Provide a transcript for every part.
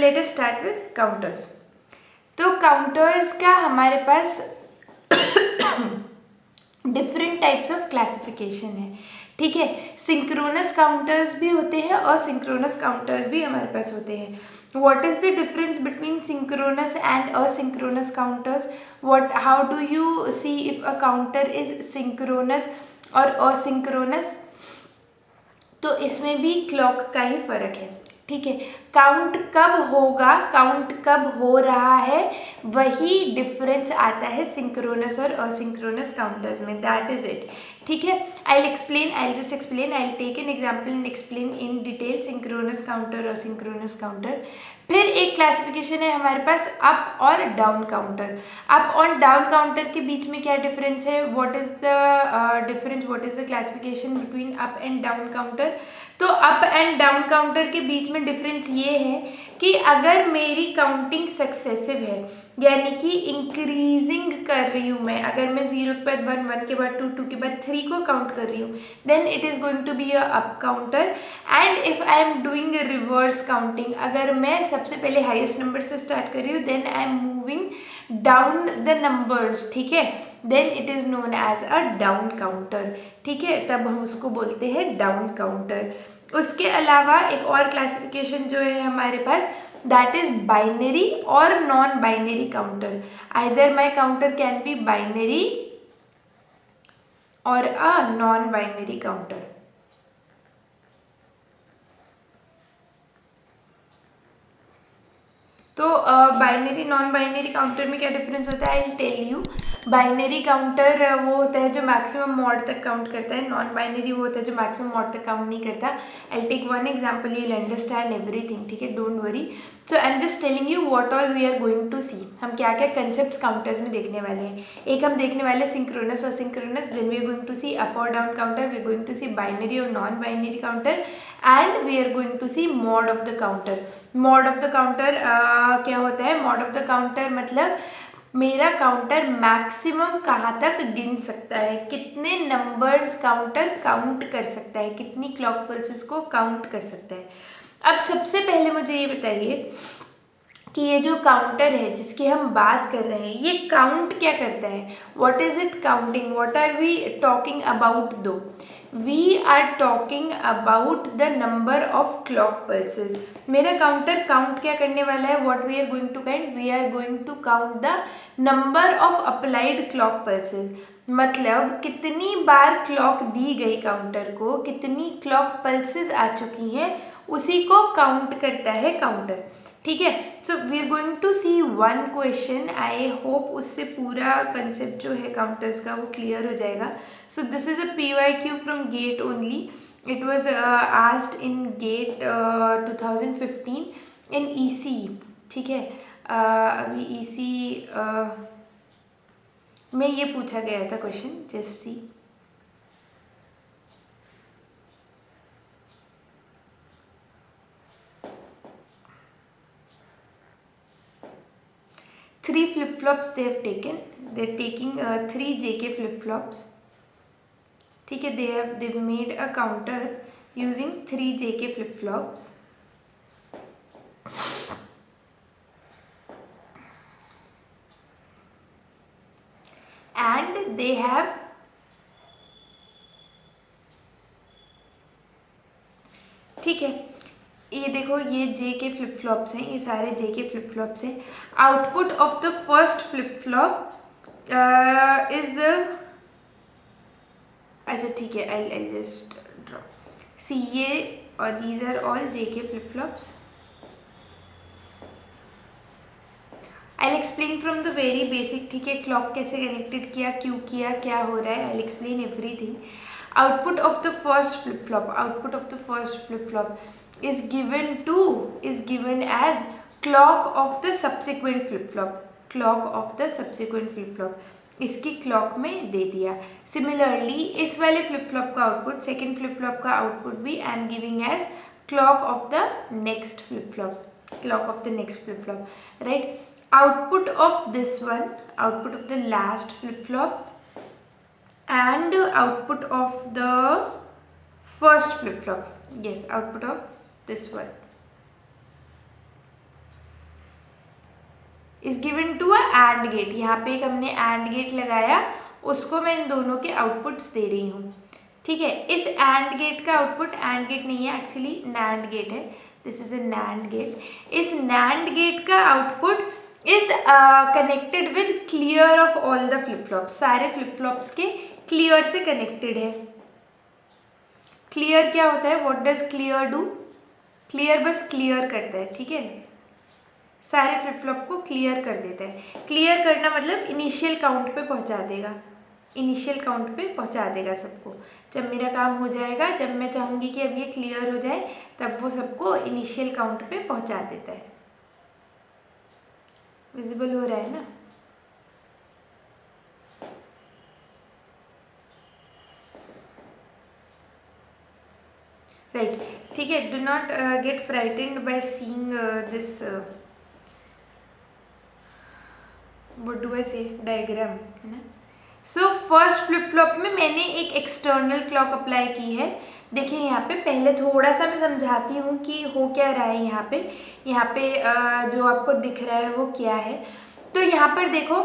Let us start with counters. तो counters का हमारे पास डिफरेंट टाइप्स ऑफ क्लासिफिकेशन है, ठीक है। सिंक्रोनस काउंटर्स भी होते हैं और सिंक्रोनस काउंटर्स भी हमारे पास होते हैं। What is the difference between synchronous and asynchronous counters? How do you see if a counter is synchronous or asynchronous? तो इसमें भी क्लॉक का ही फर्क है, ठीक है। काउंट कब होगा, काउंट कब हो रहा है, वही डिफरेंस आता है सिंक्रोनस और असिंक्रोनस काउंटर्स में, दैट इज इट, ठीक है। I just explain, I take an example and explain in detail synchronous counter और सिंक्रोनस काउंटर। फिर एक क्लासिफिकेशन है हमारे पास अप और डाउन काउंटर। अप और डाउन काउंटर के बीच में क्या डिफरेंस है, what is the difference, what is the classification between up and down counter. तो अप एंड डाउन काउंटर के बीच में डिफरेंस ये है कि अगर मेरी काउंटिंग सक्सेसिव है, यानी कि इंक्रीजिंग कर रही हूँ मैं, अगर मैं 0 के बाद 1, 1 के बाद 2, 2 के बाद 3 को काउंट कर रही हूँ, then it is going to be a up counter. And if I am doing reverse counting, अगर मैं सबसे पहले हाईएस्ट नंबर से स्टार्ट कर रही हूँ, then I am moving down the numbers, ठीक है, then it is known as a down counter, ठीक है, तब हम उसको बोलते हैं डाउन काउंटर। उसके अलावा एक और क्लासिफिकेशन जो है हमारे पास, दैट इज बाइनरी और non binary counter. Either my counter can be binary और अ नॉन बाइनरी काउंटर। तो बाइनरी नॉन बाइनरी काउंटर में क्या डिफरेंस होता है, I will tell you. Binary counter वो होता है जो मैक्सिमम मॉड तक काउंट करता है, नॉन बाइनरी वो होता है जो मैक्सिमम मॉड तक काउंट नहीं करता। I will take one example, you will understand everything, ठीक है, don't worry. So I am just telling you what all we are going to see. हम क्या क्या कंसेप्ट काउंटर्स में देखने वाले हैं। एक हम देखने वाले सिंक्रोनस और synchronous, then we are going to see up और down counter, we are going to see binary और non binary counter, and we are going to see mod of the counter. Mod of the counter क्या होता है, mod of the counter मतलब मेरा counter maximum कहाँ तक गिन सकता है, कितने नंबर्स काउंटर काउंट कर सकता है, कितनी क्लॉक पल्सेस को काउंट कर सकता है। अब सबसे पहले मुझे ये बताइए कि ये जो काउंटर है जिसकी हम बात कर रहे हैं, ये काउंट क्या करता है, what is it counting, what are we talking about though, we are talking about the number of clock pulses. मेरा काउंटर काउंट क्या करने वाला है, what we are going to count, we are going to count the number of applied clock pulses. मतलब कितनी बार clock दी गई counter को, कितनी क्लॉक पल्सेस आ चुकी हैं, उसी को काउंट करता है काउंटर, ठीक है। So we are going to see one question, I hope उससे पूरा कंसेप्ट जो है काउंटर्स का वो क्लियर हो जाएगा। So this is a PYQ from GATE only, it was asked in GATE 2015 in EC, ठीक है। अभी EC में ये पूछा गया था question, just see. Three flip-flops they have taken. They're taking 3 JK flip-flops. ठीक है, they've made a counter using 3 JK flip-flops. And they have ठीक है, ये देखो ये JK फ्लिप फ्लॉप्स हैं, ये सारे JK फ्लिप फ्लॉप्स हैं। Output of the first flip flop is, अच्छा ठीक है, आई जस्ट ड्रॉ सी ये, और these are all JK flip flops. I explain from the very basic, ठीक है, क्लॉक कैसे कनेक्टेड किया, क्यों किया, क्या हो रहा है, I explain everything. Output of the first flip flop, output of the first flip flop is given as clock of the subsequent flip flop, clock of the subsequent flip flop, इसकी clock में दे दिया। Similarly इस वाले flip flop का output, second flip flop का output भी I am giving as clock of the next flip flop, clock of the next flip flop, right. Output of this one, output of the last flip flop, and output of the first flip flop, yes, output of this one, is given to a and gate. यहाँ पे एक हमने and gate लगाया, उसको मैं इन दोनों के outputs दे रही हूँ, ठीक है। इस एंड गेट का आउटपुट, एंड गेट नहीं है एक्चुअली, नैंड गेट है, this is a nand gate. इस नैंड गेट का output is connected with clear of all the flip flops, सारे फ्लिप फ्लॉप्स के क्लियर से कनेक्टेड है। क्लियर क्या होता है, what does clear do, clear बस क्लियर करता है, ठीक है, सारे फ्लिप फ्लॉप को क्लियर कर देता है। क्लियर करना मतलब इनिशियल काउंट पे पहुंचा देगा, इनिशियल काउंट पे पहुंचा देगा सबको। जब मेरा काम हो जाएगा, जब मैं चाहूँगी कि अब ये क्लियर हो जाए, तब वो सबको इनिशियल काउंट पे पहुंचा देता है। विजिबल हो रहा है ना? राइट, ठीक है। Do not gate frightened by seeing this what do I से डायग्राम, है ना। सो फर्स्ट फ्लिप फ्लॉप में मैंने एक एक्सटर्नल क्लॉक अप्लाई की है। देखिए यहाँ पे पहले थोड़ा सा मैं समझाती हूँ कि हो क्या रहा है यहाँ पे। यहाँ पे जो आपको दिख रहा है वो क्या है। तो यहाँ पर देखो,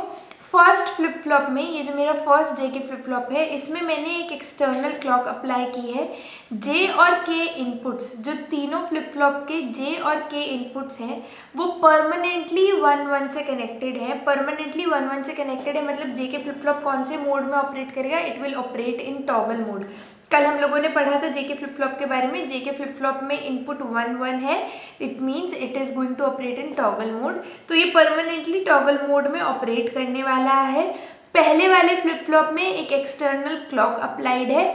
फर्स्ट फ्लिप फ्लॉप में, ये जो मेरा फर्स्ट जे के फ्लिप फ्लॉप है, इसमें मैंने एक एक्सटर्नल क्लॉक अप्लाई की है। जे और के इनपुट्स, जो तीनों फ्लिप फ्लॉप के जे और के इनपुट्स हैं, वो परमानेंटली 1-1 से कनेक्टेड है। परमानेंटली 1-1 से कनेक्टेड है मतलब जे के फ्लिप फ्लॉप कौन से मोड में ऑपरेट करेगा, it will operate in toggle mode. कल हम लोगों ने पढ़ा था जे के फ्लिप फ्लॉप के बारे में। जे के फ्लिप फ्लॉप में इनपुट 1-1 है, it means it is going to operate in toggle mode. तो ये परमानेंटली टॉगल मोड में ऑपरेट करने वाला है। पहले वाले फ्लिप फ्लॉप में एक एक्सटर्नल क्लॉक अप्लाइड है,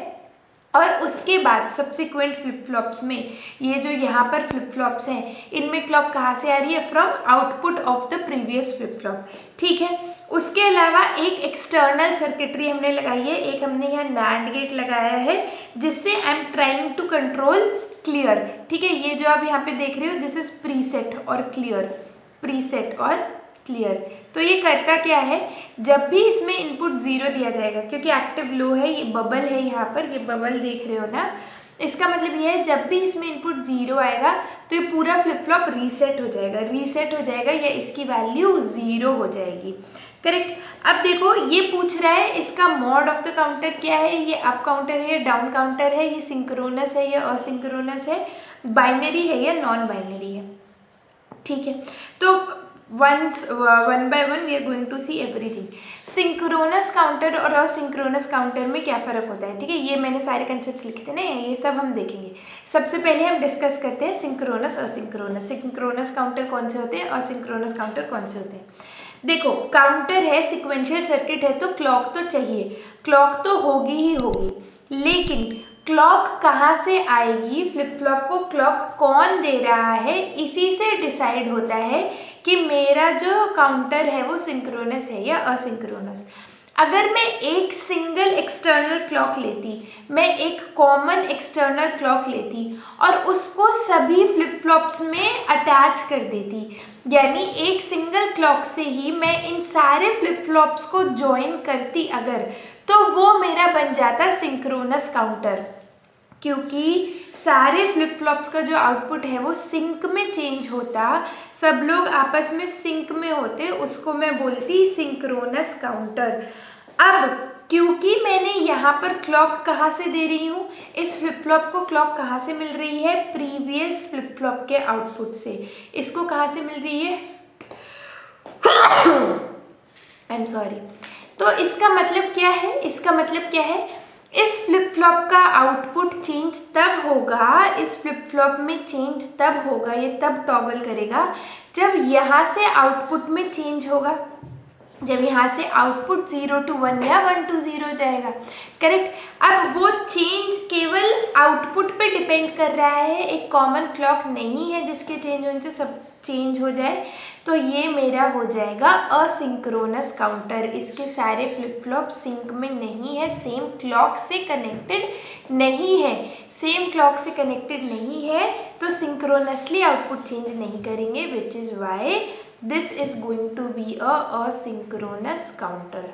और उसके बाद सब्सिक्वेंट फ्लिप फ्लॉप्स में, ये जो यहाँ पर फ्लिप फ्लॉप्स हैं, इनमें क्लॉक कहाँ से आ रही है, from output of the previous flip flop, ठीक है। उसके अलावा एक एक्सटर्नल सर्किटरी हमने लगाई है, एक हमने यहाँ नैंड गेट लगाया है, जिससे I am trying to control clear, ठीक है। ये जो आप यहाँ पे देख रहे हो, दिस इज प्रीसेट और क्लियर, प्रीसेट और क्लियर। तो ये करता क्या है, जब भी इसमें इनपुट 0 दिया जाएगा, क्योंकि एक्टिव लो है, ये बबल है यहाँ पर, ये बबल देख रहे हो ना, इसका मतलब ये है जब भी इसमें इनपुट 0 आएगा तो ये पूरा फ्लिप फ्लॉप रीसेट हो जाएगा, रीसेट हो जाएगा, या इसकी वैल्यू 0 हो जाएगी, करेक्ट। अब देखो ये पूछ रहा है इसका मॉड ऑफ द काउंटर क्या है, ये अप काउंटर है या डाउन काउंटर है, ये सिंक्रोनस है या असिंक्रोनस है, बाइनरी है या नॉन बाइनरी है, ठीक है। तो one by one we are going to see everything. Synchronous counter और असिंक्रोनस काउंटर में क्या फ़र्क होता है, ठीक है। ये मैंने सारे कंसेप्ट लिखे थे ना, ये सब हम देखेंगे। सबसे पहले हम डिस्कस करते हैं सिंक्रोनस असिंक्रोनस। सिंक्रोनस काउंटर कौन से होते हैं, असिंक्रोनस काउंटर कौन से होते हैं। देखो, काउंटर है, सिक्वेंशियल सर्किट है, तो क्लॉक तो चाहिए, क्लॉक तो होगी ही होगी, लेकिन क्लॉक कहाँ से आएगी, फ्लिप फ्लॉप को क्लॉक कौन दे रहा है, इसी से डिसाइड होता है कि मेरा जो काउंटर है वो सिंक्रोनस है या असिंक्रोनस। अगर मैं एक सिंगल एक्सटर्नल क्लॉक लेती, मैं एक कॉमन एक्सटर्नल क्लॉक लेती और उसको सभी फ्लिप फ्लॉप्स में अटैच कर देती, यानी एक सिंगल क्लॉक से ही मैं इन सारे फ्लिप फ्लॉप्स को ज्वाइन करती अगर, तो वो मेरा बन जाता सिंक्रोनस काउंटर, क्योंकि सारे फ्लिप फ्लॉप्स का जो आउटपुट है वो सिंक में चेंज होता, सब लोग आपस में सिंक में होते, उसको मैं बोलती सिंक्रोनस काउंटर। अब क्योंकि मैंने यहाँ पर क्लॉक कहाँ से दे रही हूँ, इस फ्लिप फ्लॉप को क्लॉक कहाँ से मिल रही है, प्रीवियस फ्लिप फ्लॉप के आउटपुट से। इसको कहाँ से मिल रही है, आई एम सॉरी। तो इसका मतलब क्या है, इसका मतलब क्या है, इस फ्लिप फ्लॉप का आउटपुट चेंज तब होगा, इस फ्लिप फ्लॉप में चेंज तब होगा, ये तब टॉगल करेगा जब यहाँ से आउटपुट में चेंज होगा, जब यहाँ से आउटपुट 0 to 1 या 1 to 0 जाएगा, करेक्ट। अब वो चेंज केवल आउटपुट पे डिपेंड कर रहा है, एक कॉमन क्लॉक नहीं है जिसके चेंज होने से सब चेंज हो जाए, तो ये मेरा हो जाएगा असिंक्रोनस काउंटर। इसके सारे फ्लिप फ्लॉप सिंक में नहीं है, सेम क्लॉक से कनेक्टेड नहीं है, सेम क्लॉक से कनेक्टेड नहीं है, तो सिंक्रोनसली आउटपुट चेंज नहीं करेंगे, which is why this is going to be a asynchronous counter.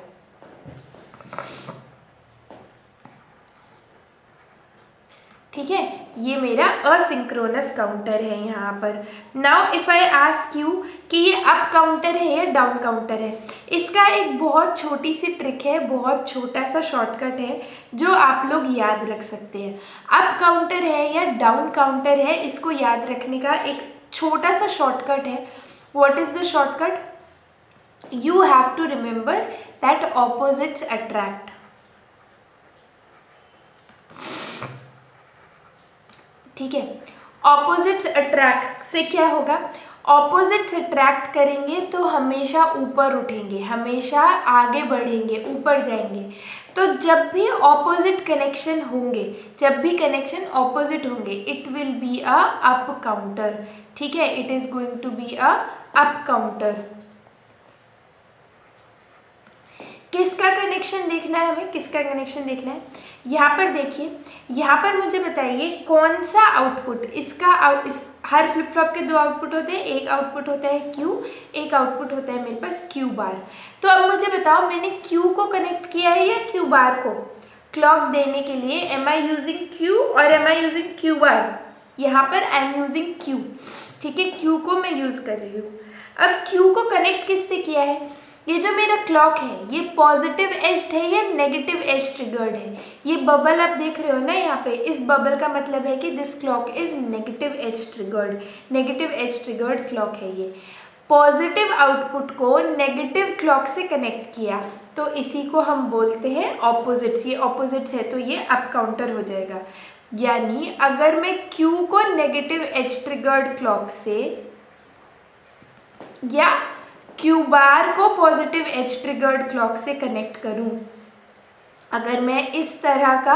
ठीक है, ये मेरा असिंक्रोनस काउंटर है यहाँ पर। Now if I ask you कि ये अप काउंटर है या डाउन काउंटर है, इसका एक बहुत छोटी सी ट्रिक है, बहुत छोटा सा शॉर्टकट है जो आप लोग याद रख सकते हैं। अप काउंटर है या डाउन काउंटर है, इसको याद रखने का एक छोटा सा शॉर्टकट है। What is the shortcut? You have to remember that opposites attract. ठीक है, ऑपोजिट्स अट्रैक्ट से क्या होगा? ऑपोजिट्स अट्रैक्ट करेंगे तो हमेशा ऊपर उठेंगे, हमेशा आगे बढ़ेंगे, ऊपर जाएंगे। तो जब भी ऑपोजिट कनेक्शन होंगे, जब भी कनेक्शन ऑपोजिट होंगे, it will be a up counter. ठीक है, it is going to be a up counter. किसका कनेक्शन देखना है हमें? किसका कनेक्शन देखना है? यहाँ पर देखिए, यहाँ पर मुझे बताइए कौन सा आउटपुट इसका हर फ्लिप फ्लॉप के दो आउटपुट होते हैं, एक आउटपुट होता है Q, एक आउटपुट होता है मेरे पास Q बार। तो अब मुझे बताओ मैंने Q को कनेक्ट किया है या Q बार को? क्लॉक देने के लिए एम आई यूजिंग Q और एम आई यूजिंग Q बार? यहाँ पर आई एम यूजिंग Q। ठीक है, Q को मैं यूज़ कर रही हूँ। अब Q को कनेक्ट किससे किया है? ये जो मेरा क्लॉक है ये पॉजिटिव एज्ड है या नेगेटिव एज ट्रिगर्ड है? ये बबल आप देख रहे हो ना यहाँ पे, इस बबल का मतलब है कि this clock is negative edge triggered. Negative edge triggered clock है ये। पॉजिटिव आउटपुट को नेगेटिव क्लॉक से कनेक्ट किया तो इसी को हम बोलते हैं ऑपोजिट्स। ये ऑपोजिट्स है तो ये अप काउंटर हो जाएगा। यानी अगर मैं Q को नेगेटिव एज ट्रिगर्ड क्लॉक से या Q बार को पॉजिटिव एज ट्रिगर्ड क्लॉक से कनेक्ट करूं, अगर मैं इस तरह का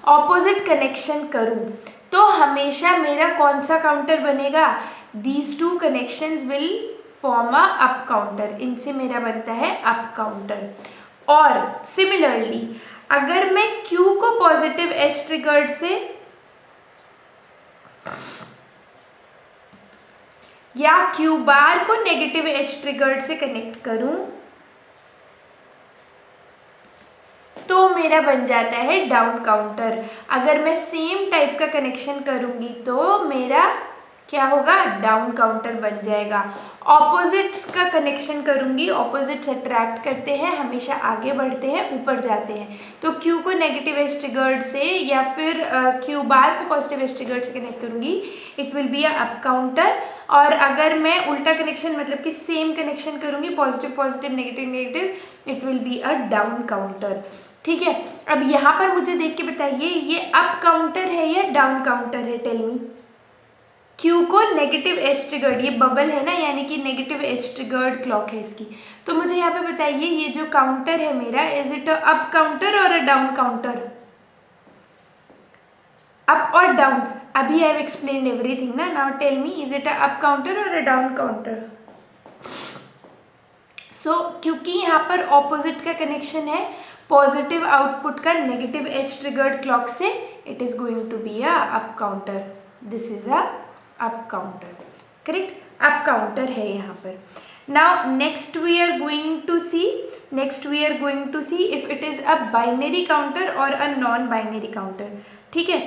ऑपोजिट कनेक्शन करूं तो हमेशा मेरा कौन सा काउंटर बनेगा? These two connections will form a up counter. इनसे मेरा बनता है अप काउंटर। और सिमिलरली अगर मैं Q को पॉजिटिव एज ट्रिगर्ड से या Q बार को नेगेटिव एज ट्रिगर्ड से कनेक्ट करूं तो मेरा बन जाता है डाउन काउंटर। अगर मैं सेम टाइप का कनेक्शन करूंगी तो मेरा क्या होगा? डाउन काउंटर बन जाएगा। ऑपोजिट्स का कनेक्शन करूंगी, ऑपोजिट्स अट्रैक्ट करते हैं, हमेशा आगे बढ़ते हैं, ऊपर जाते हैं। तो Q को नेगेटिव एज ट्रिगर्ड से या फिर Q बार को पॉजिटिव एज ट्रिगर्ड से कनेक्ट करूंगी, it will be a up counter. और अगर मैं उल्टा कनेक्शन मतलब कि सेम कनेक्शन करूंगी, positive positive negative negative, it will be a down counter. ठीक है, अब यहाँ पर मुझे देख के बताइए ये अप काउंटर है या डाउन काउंटर है? Tell me. Q को नेगेटिव एज ट्रिगर्ड, ये बबल है ना, यानी कि नेगेटिव एज ट्रिगर्ड क्लॉक है इसकी। तो मुझे यहाँ पे बताइए ये जो काउंटर है मेरा, is it a up counter और अ डाउन काउंटर? अप और डाउन, अभी आई हैव एक्सप्लेन्ड एवरीथिंग ना। Now tell me, is it a up counter और अ डाउन काउंटर? सो क्योंकि यहाँ पर ऑपोजिट का कनेक्शन है, पॉजिटिव आउटपुट का नेगेटिव एज ट्रिगर्ड क्लॉक से, it is going to be a up counter. This is a up counter. Correct, up counter है यहाँ पर। Now next we are going to see if it is a binary counter और a non binary counter. ठीक है,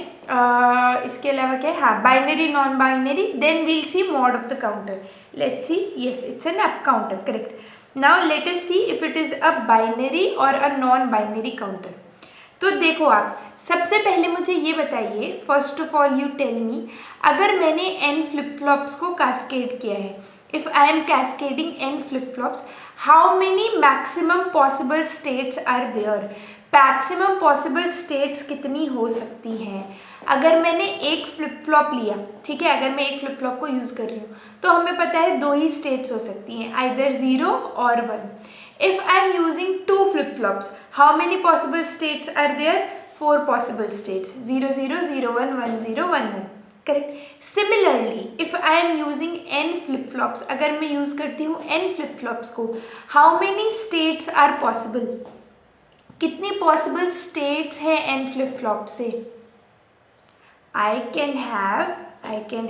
इसके अलावा क्या है? हाँ, binary non binary, then we'll see mod of the counter. Let's see, yes it's an up counter, correct. Now let us see if it is a binary और a non binary counter. तो देखो आप सबसे पहले मुझे ये बताइए, first of all you tell me, अगर मैंने n फ्लिप फ्लॉप्स को कैस्केड किया है, if I am cascading n flip flops, how many maximum possible states are there? Maximum possible states कितनी हो सकती हैं? अगर मैंने एक फ्लिप फ्लॉप लिया, ठीक है, अगर मैं एक फ्लिप फ्लॉप को यूज़ कर रही हूँ तो हमें पता है दो ही स्टेट्स हो सकती हैं, आइदर 0 और 1। If I am using two flip-flops, how many possible states are there? 4 possible states, 0 0 0 1 1 0 1 1. Correct. Similarly, if I am using n flip-flops, अगर मैं यूज़ करती हूँ n flip-flops को, how many states are possible? कितनी possible states हैं n flip-flop से? I can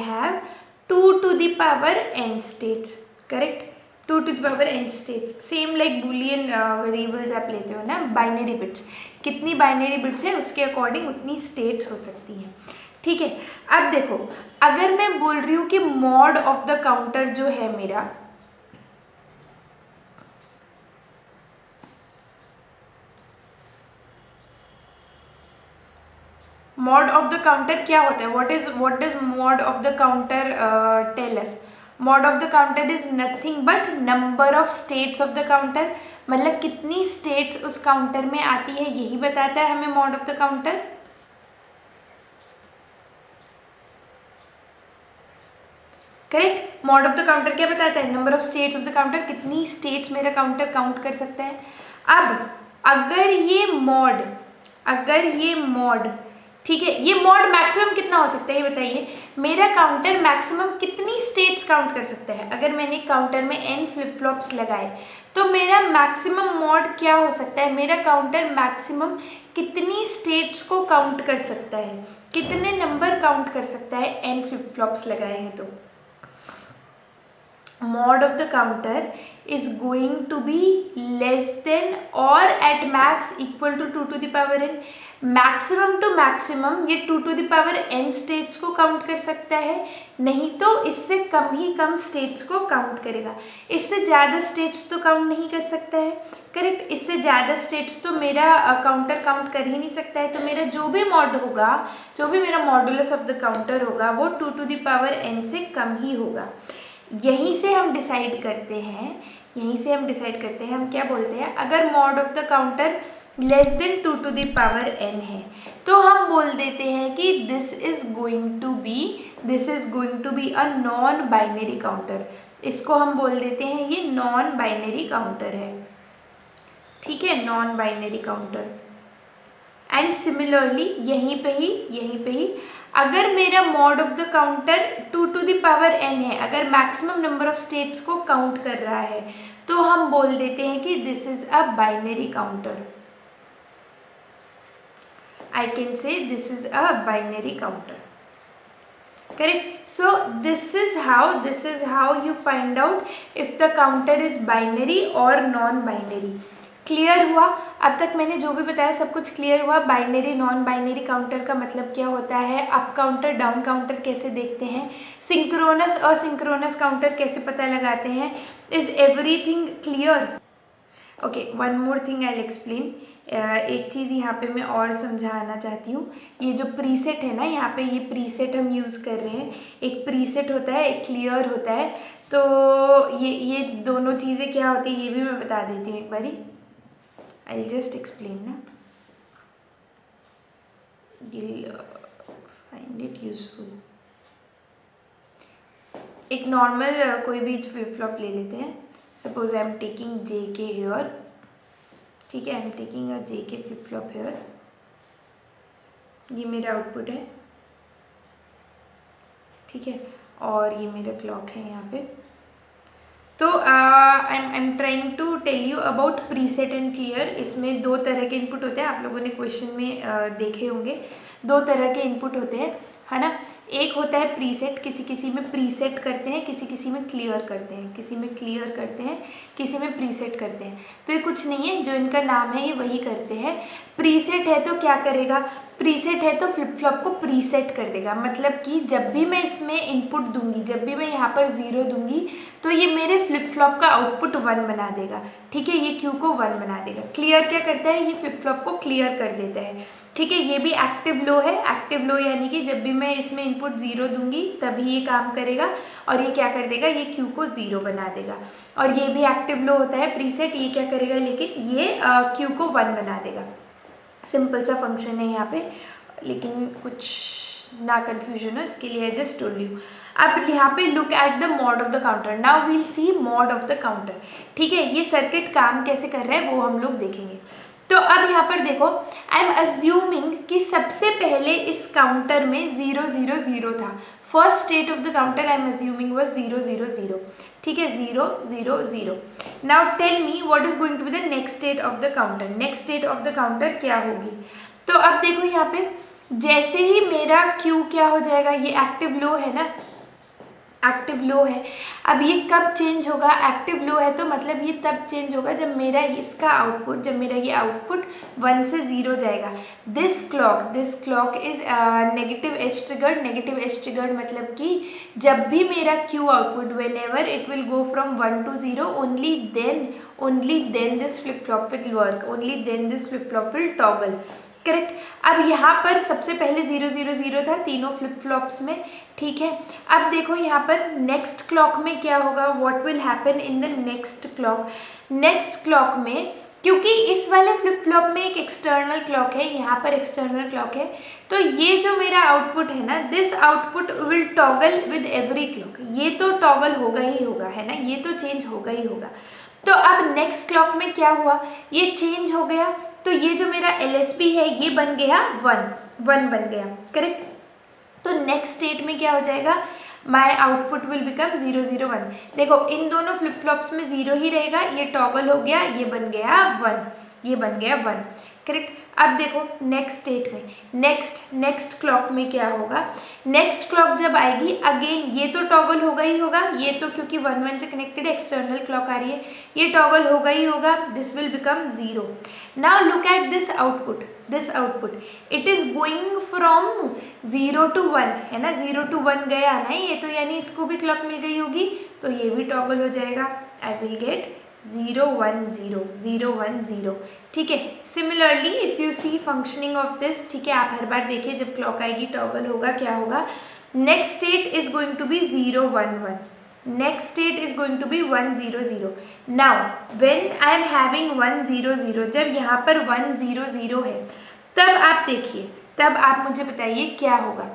have 2 to the power n states. Correct. 2 to the power n states, same like Boolean variables आप लेते हो ना, बाइनरी बिट्स, कितनी binary bits है उसके अकॉर्डिंग उतनी स्टेट्स हो सकती हैं। ठीक है। अब देखो, अगर मैं बोल रही हूँ कि मॉड ऑफ द काउंटर जो है मेरा, मॉड ऑफ द काउंटर क्या होता है, what does mod of the counter tell us? Mod of the counter is nothing but number of states of the counter, मतलब कितनी स्टेट्स उस काउंटर में आती है, यही बताता है हमें mod of the counter. Correct. Mod of the counter क्या बताता है? Number of states of the counter, कितनी स्टेट्स मेरा काउंटर काउंट कर सकता है। अब अगर ये मॉड ठीक है, ये मॉड मैक्सिमम कितना हो सकता है ये बताइए, मेरा काउंटर मैक्सिमम कितनी स्टेट्स काउंट कर सकता है। अगर मैंने काउंटर में n फ्लिप फ्लॉप्स लगाए तो मेरा मैक्सिमम मॉड क्या हो सकता है, मेरा काउंटर मैक्सिमम कितनी स्टेट्स को काउंट कर सकता है, कितने नंबर काउंट कर सकता है n फ्लिप फ्लॉप्स लगाए हैं तो। mod of the counter is going to be less than or at max equal to 2 to the power n। Maximum to maximum ये 2 to the power n states को count कर सकता है, नहीं तो इससे कम ही कम स्टेट्स को काउंट करेगा, इससे ज़्यादा स्टेट्स तो काउंट नहीं कर सकता है। करेक्ट, इससे ज़्यादा स्टेट्स तो मेरा काउंटर काउंट कर ही नहीं सकता है। तो मेरा जो भी मॉड होगा, जो भी मेरा मॉडुलस ऑफ द काउंटर होगा वो 2 to the power n से कम ही होगा। यहीं से हम डिसाइड करते हैं, हम क्या बोलते हैं, अगर mod of the counter less than 2 to the power n है तो हम बोल देते हैं कि this is going to be a non binary counter. इसको हम बोल देते हैं ये नॉन बाइनरी काउंटर है, ठीक है, non binary counter. And similarly यहीं पे ही अगर मेरा mod of the counter 2 to the power n है, अगर मैक्सिमम नंबर ऑफ स्टेट्स को काउंट कर रहा है तो हम बोल देते हैं कि this is a binary counter. I can say this is a binary counter. Correct. So this is how you find out if the counter is binary or non-binary. Clear हुआ? अब तक मैंने जो भी बताया सब कुछ क्लियर हुआ। बाइनरी नॉन बाइनरी काउंटर का मतलब क्या होता है, अप काउंटर डाउन काउंटर कैसे देखते हैं, सिंक्रोनस असिंक्रोनस काउंटर कैसे पता लगाते हैं। Is everything clear? Okay, one more thing I explain. एक चीज़ यहाँ पे मैं और समझाना चाहती हूँ। ये जो प्रीसेट है ना, यहाँ पे ये प्रीसेट हम यूज़ कर रहे हैं। एक प्रीसेट होता है, एक क्लियर होता है। तो ये दोनों चीज़ें क्या होती है ये भी मैं बता देती हूँ एक बारी। आई विल जस्ट एक्सप्लेन ना, you'll find it useful। एक नॉर्मल कोई भी फ्लिप फ्लॉप ले लेते हैं। Suppose I am taking JK here, ठीक है, I am taking a JK flip flop here. ये मेरा आउटपुट है, ठीक है, और ये मेरा क्लॉक है यहाँ पे। तो I am trying to tell you about preset and clear. इसमें दो तरह के इनपुट होते हैं, आप लोगों ने क्वेश्चन में देखे होंगे। दो तरह के इनपुट होते हैं, है ना। एक होता है प्रीसेट, किसी में प्रीसेट करते हैं, किसी में क्लियर करते हैं, किसी में क्लियर करते हैं, किसी में प्रीसेट करते हैं। तो ये कुछ नहीं है, जो इनका नाम है ये वही करते हैं। प्रीसेट है तो क्या करेगा, प्रीसेट है तो फ्लिप फ्लॉप को प्रीसेट कर देगा। मतलब कि जब भी मैं इसमें इनपुट दूंगी, जब भी मैं यहाँ पर 0 दूंगी तो ये मेरे फ्लिप फ्लॉप का आउटपुट 1 बना देगा, ठीक है, ये Q को 1 बना देगा। क्लियर क्या करता है, ये फ्लिप फ्लॉप को क्लियर कर देता है, ठीक है। ये भी एक्टिव लो है, एक्टिव लो यानी कि जब भी मैं इसमें इनपुट 0 दूंगी तभी ये काम करेगा, और ये क्या कर देगा, ये Q को 0 बना देगा। और ये भी एक्टिव लो होता है प्रीसेट, ये क्या करेगा, लेकिन ये Q को 1 बना देगा। सिंपल सा फंक्शन है यहाँ पे, लेकिन कुछ ना कन्फ्यूजन हो इसके लिए आई जस्ट टोल्ड यू। अब यहाँ पे look at the mod of the counter. Now we'll see mod of the counter, ठीक है। ये सर्किट काम कैसे कर रहा है वो हम लोग देखेंगे। तो अब यहाँ पर देखो, आई एम अज्यूमिंग कि सबसे पहले इस काउंटर में 0 0 0 था। First state of the counter I am assuming was 0 0 0, ठीक है, 0 0 0। Now tell me what is going to be the next state of the counter. Next state of the counter क्या होगी? तो अब देखो यहाँ पे जैसे ही मेरा Q क्या हो जाएगा, ये एक्टिव लो है ना, एक्टिव लो है। अब ये कब चेंज होगा, एक्टिव लो है तो मतलब ये तब चेंज होगा जब मेरा इसका आउटपुट, जब मेरा ये आउटपुट 1 से 0 जाएगा। This clock is negative edge triggered. Negative edge triggered मतलब कि जब भी मेरा Q output, whenever it will go from 1 to 0, only then this flip flop will work, only then this flip flop will toggle. Correct. अब यहाँ पर सबसे पहले 0 0 0 था तीनों फ्लिप फ्लॉप्स में, ठीक है। अब देखो यहाँ पर नेक्स्ट क्लॉक में क्या होगा, what will happen in the next clock. Next clock में, क्योंकि इस वाले फ्लिप फ्लॉप में एक एक्सटर्नल क्लॉक है, यहाँ पर एक्सटर्नल क्लॉक है, तो ये जो मेरा आउटपुट है ना, this output will toggle with every clock. ये तो टॉगल होगा ही होगा, है ना, ये तो चेंज होगा ही होगा। तो अब नेक्स्ट क्लॉक में क्या हुआ, ये चेंज हो गया, तो ये जो मेरा LSB है ये बन गया 1 बन गया। करेक्ट। तो नेक्स्ट स्टेट में क्या हो जाएगा, माई आउटपुट विल बिकम 0 0 1। देखो इन दोनों फ्लिप फ्लॉप्स में 0 ही रहेगा, ये टॉगल हो गया, ये बन गया 1, ये बन गया 1। करेक्ट। अब देखो नेक्स्ट स्टेट में, नेक्स्ट क्लॉक में क्या होगा, नेक्स्ट क्लॉक जब आएगी अगेन ये तो टॉगल होगा ही होगा, ये तो क्योंकि 1 1 से कनेक्टेड एक्सटर्नल क्लॉक आ रही है, ये टॉगल होगा ही होगा, this will become 0। Now look at this output, it is going from 0 to 1, है ना, 0 to 1 गया ना ये तो, यानी इसको भी क्लॉक मिल गई होगी, तो ये भी टॉगल हो जाएगा। आई विल गेट 0 1 0 0 1 0। ठीक है। Similarly if you see functioning of this, ठीक है, आप हर बार देखिए जब क्लॉक आएगी टॉगल होगा, क्या होगा, next state is going to be 0 1 1, next state is going to be 1 0 0. now when I am having 1 0 0, जब यहाँ पर 1 0 0 है, तब आप देखिए, तब आप मुझे बताइए क्या होगा।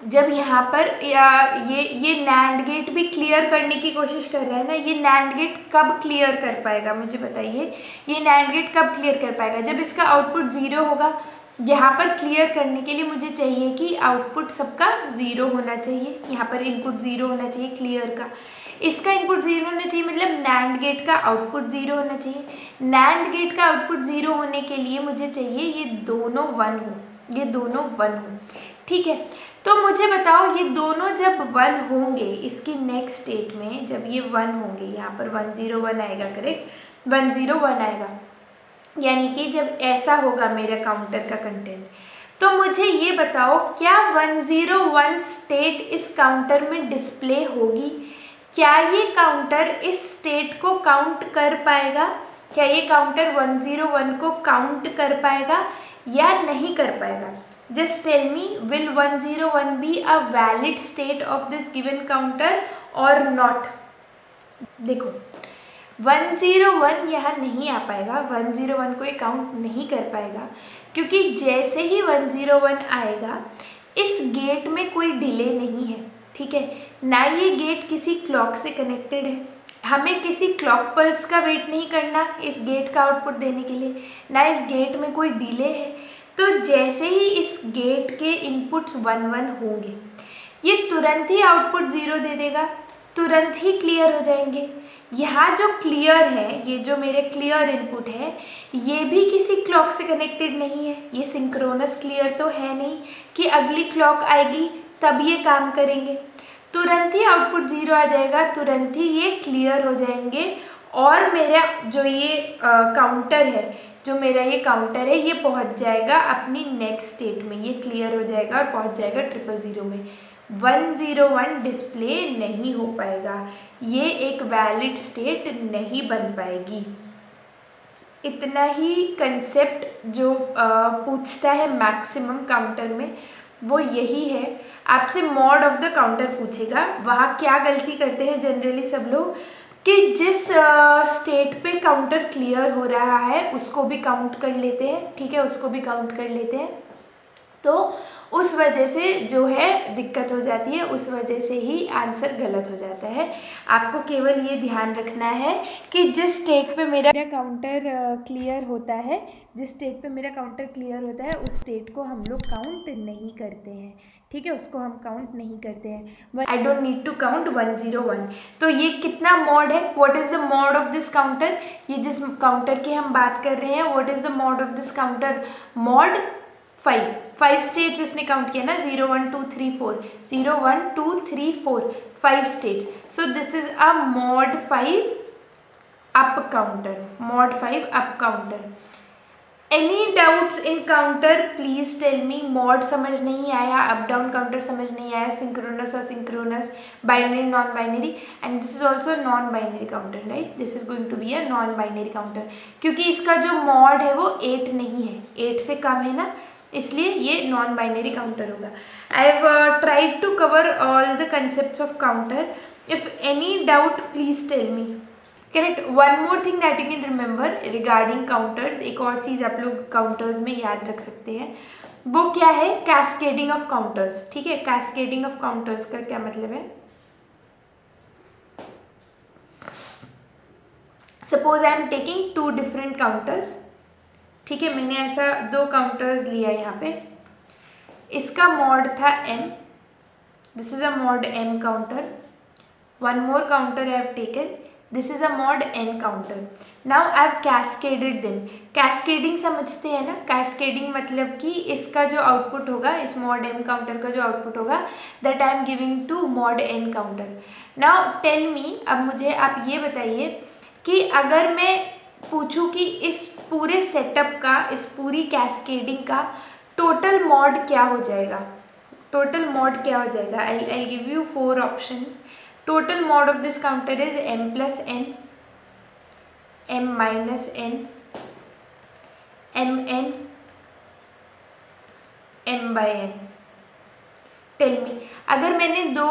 जब यहाँ पर ये नैंड गेट भी क्लियर करने की कोशिश कर रहा है ना, ये नैंड गेट कब क्लियर कर पाएगा मुझे बताइए, ये नैंड गेट कब क्लियर कर पाएगा, जब इसका आउटपुट 0 होगा। यहाँ पर क्लियर करने के लिए मुझे चाहिए कि आउटपुट सबका 0 होना चाहिए, यहाँ पर इनपुट 0 होना चाहिए क्लियर का, इसका इनपुट 0 होना चाहिए, मतलब नैंड गेट का आउटपुट 0 होना चाहिए। नैंड गेट का आउटपुट 0 होने के लिए मुझे चाहिए ये दोनों 1 हो, ये दोनों 1 हो। ठीक है। तो मुझे बताओ ये दोनों जब 1 होंगे, इसकी नेक्स्ट स्टेट में जब ये 1 होंगे, यहाँ पर 1 0 1 आएगा, करेक्ट, 1 0 1 आएगा, यानी कि जब ऐसा होगा मेरा काउंटर का कंटेंट, तो मुझे ये बताओ क्या 1 0 1 स्टेट इस काउंटर में डिस्प्ले होगी, क्या ये काउंटर इस स्टेट को काउंट कर पाएगा, क्या ये काउंटर 1 0 1 को काउंट कर पाएगा या नहीं कर पाएगा। Just tell me, will 1 0 1 be a valid state of this given counter और नॉट। देखो 1 0 1 यहाँ नहीं आ पाएगा, 1 0 1 को ये काउंट नहीं कर पाएगा, क्योंकि जैसे ही 1 0 1 आएगा इस गेट में कोई डिले नहीं है। ठीक है, ना ये गेट किसी क्लॉक से कनेक्टेड है, हमें किसी क्लॉक पल्स का वेट नहीं करना इस गेट का आउटपुट देने के लिए, ना इस गेट में कोई डिले है। तो जैसे ही इस गेट के इनपुट्स 1 1 होंगे, ये तुरंत ही आउटपुट 0 दे देगा, तुरंत ही क्लियर हो जाएंगे। यहाँ जो क्लियर है, ये जो मेरे क्लियर इनपुट है, ये भी किसी क्लॉक से कनेक्टेड नहीं है, ये सिंक्रोनस क्लियर तो है नहीं कि अगली क्लॉक आएगी तब ये काम करेंगे, तुरंत ही आउटपुट 0 आ जाएगा, तुरंत ही ये क्लियर हो जाएंगे, और मेरा जो ये काउंटर है, जो मेरा ये काउंटर है, ये पहुँच जाएगा अपनी नेक्स्ट स्टेट में, ये क्लियर हो जाएगा और पहुँच जाएगा 0 0 0 में। 1 0 1 डिस्प्ले नहीं हो पाएगा, ये एक वैलिड स्टेट नहीं बन पाएगी। इतना ही कंसेप्ट जो पूछता है मैक्सिमम काउंटर में वो यही है। आपसे मॉड ऑफ द काउंटर पूछेगा, वहाँ क्या गलती करते हैं जनरली सब लोग कि जिस स्टेट पे काउंटर क्लियर हो रहा है उसको भी काउंट कर लेते हैं। ठीक है, उसको भी काउंट कर लेते हैं, तो उस वजह से जो है दिक्कत हो जाती है, उस वजह से ही आंसर गलत हो जाता है। आपको केवल ये ध्यान रखना है कि जिस स्टेट पे मेरा काउंटर क्लियर होता है, जिस स्टेट पे मेरा काउंटर क्लियर होता है उस स्टेट को हम लोग काउंट नहीं करते हैं। ठीक है, उसको हम काउंट नहीं करते हैं। I don't need to count 1 0 1। तो ये कितना मॉड है, what is the mod of this counter, ये जिस काउंटर की हम बात कर रहे हैं, what is the mod of this counter, mod 5। 5 states इसने काउंट किया ना, 0 1 2 3 4, 0 1 2 3 4, 5 states. So this is a mod 5 up counter, mod 5 up counter. Any doubts in counter please tell me. Mod समझ नहीं आया, अप डाउन काउंटर समझ नहीं आया, synchronous और synchronous, binary non binary, and this is also non binary counter, right. This is going to be a non binary counter, क्योंकि इसका जो मॉड है वो 8 नहीं है, 8 से कम है ना, इसलिए ये नॉन बाइनरी काउंटर होगा. I have tried to cover all the concepts of counter. If any doubt please tell me. Correct. One more thing that you can remember regarding counters, एक और चीज़ आप लोग काउंटर्स में याद रख सकते हैं, वो क्या है, कैस्केडिंग ऑफ काउंटर्स. ठीक है, कैस्केडिंग ऑफ काउंटर्स का क्या मतलब है. Suppose I am taking 2 different counters. ठीक है, मैंने ऐसा 2 काउंटर्स लिया यहाँ पे. इसका मॉड था m, this is a mod m counter. One more counter I have taken, this is a mod n counter. Now I have cascaded them. Cascading समझते हैं ना, कैस्केडिंग मतलब कि इसका जो आउटपुट होगा, इस mod m काउंटर का जो आउटपुट होगा, that I am giving to mod n counter. Now tell me, अब मुझे आप ये बताइए कि अगर मैं पूछूं कि इस पूरे सेटअप का, इस पूरी कैस्केडिंग का टोटल मॉड क्या हो जाएगा, टोटल मॉड क्या हो जाएगा. I give you 4 options. Total mod of this counter is m plus n, m minus n, mn, m by n. Tell me, अगर मैंने 2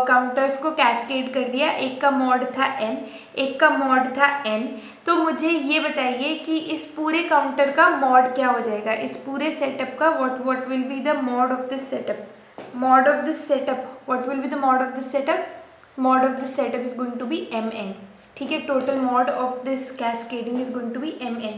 काउंटर्स को कैस्केड कर दिया, एक का मॉड था m, एक का मॉड था n, तो मुझे ये बताइए कि इस पूरे काउंटर का मॉड क्या हो जाएगा, इस पूरे सेटअप का. what will be the mod of this setup, mod of this setup, what will be the mod of this setup. Mod of this setup is going to be mn. ठीक है, total mod of this cascading is going to be mn.